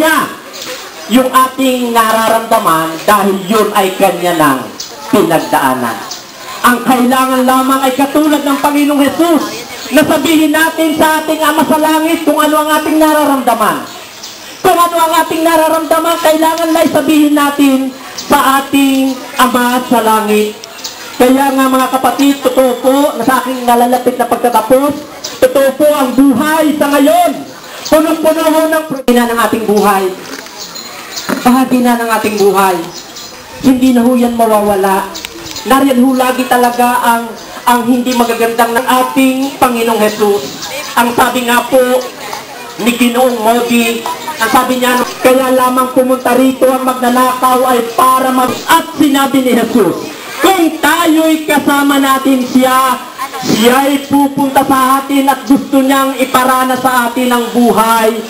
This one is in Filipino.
niya yung ating nararamdaman dahil yun ay kanya ng pinagdaanan. Ang kailangan lamang ay katulad ng Panginoong Jesus na sabihin natin sa ating Ama sa Langit kung ano ang ating nararamdaman. Kung ano ang ating nararamdaman, kailangan lang sabihin natin sa ating Ama sa Langit. Kaya nga mga kapatid, totoo po na sa aking nalalapit na pagtatapos, totoo po ang buhay sa ngayon. Punong-puno ho ng bahagi ng ating buhay. Bahagi na ng ating buhay. Hindi na ho yan mawawala. Nariyan ho lagi talaga ang hindi magagandang ng ating Panginoong Jesus. Ang sabi nga po ni Ginoong Modi, ang sabi niya, kaya lamang pumunta rito ang magnanakaw ay para at sinabi ni Jesus, kung tayo'y kasama natin siya, siya'y pupunta sa atin at gusto niyang iparana sa atin ang buhay.